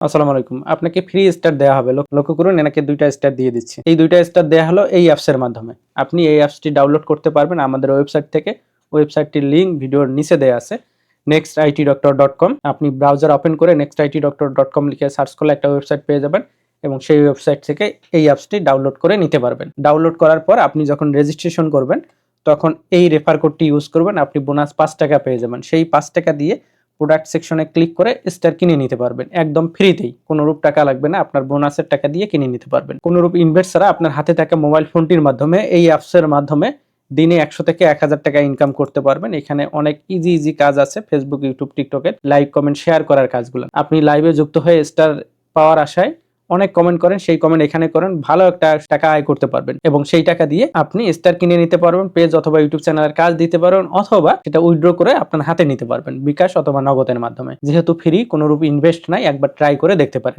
আসসালামু আলাইকুম। আপনাকে ফ্রি স্টার দেয়া হবে। লক্ষ্য করুন এনাকে ২ টা স্টার দিয়ে দিচ্ছি। এই ২ টা স্টার দেয়া হলো এই অ্যাপসের মাধ্যমে। আপনি এই অ্যাপসটি ডাউনলোড করতে পারবেন আমাদের ওয়েবসাইট থেকে। ওয়েবসাইটটির লিংক ভিডিওর নিচে দেয়া আছে। nextitdoctor.com আপনি ব্রাউজার ওপেন করে nextitdoctor.com লিখে সার্চ করলে একটা ওয়েবসাইট পেয়ে যাবেন এবং সেই ওয়েবসাইট থেকে এই অ্যাপসটি ডাউনলোড করে নিতে পারবেন। ডাউনলোড করার পর আপনি যখন রেজিস্ট্রেশন করবেন তখন এই রেফার কোডটি ইউজ করবেন। আপনি বোনাস ৳৫ পেয়ে যাবেন। সেই ৳৫ দিয়ে প্রোডাক্ট সেকশনে ক্লিক করে স্টার কিনে নিতে পারবেন একদম ফ্রিতেই। কোনোরূপ টাকা লাগবে না, আপনার বোনাসের টাকা দিয়ে কিনে নিতে পারবেন। কোনোরূপ ইনভেস্ট ছাড়া আপনার হাতে থাকা মোবাইল ফোনটির মাধ্যমে এই অ্যাপসের মাধ্যমে দিনে ১০০ থেকে ১,০০০ টাকা ইনকাম করতে পারবেন। এখানে অনেক ইজি কাজ আছে ফেসবুক, ইউটিউব, টিকটকের লাইক, কমেন্ট, শেয়ার করার কাজগুলো। আপনি লাইভে যুক্ত হয়ে স্টার পাওয়ার আশায় অনেক কমেন্ট করেন, সেই কমেন্ট এখানে করেন, ভালো একটা টাকা আয় করতে পারবেন এবং সেই টাকা দিয়ে আপনি স্টার কিনে নিতে পারবেন, পেজ অথবা ইউটিউব চ্যানেলের কাজ দিতে পারবেন অথবা সেটা উইথড্র করে আপনার হাতে নিতে পারবেন বিকাশ অথবা নগদের মাধ্যমে। যেহেতু ফ্রি, কোনোরূপ ইনভেস্ট নাই, একবার ট্রাই করে দেখতে পারেন।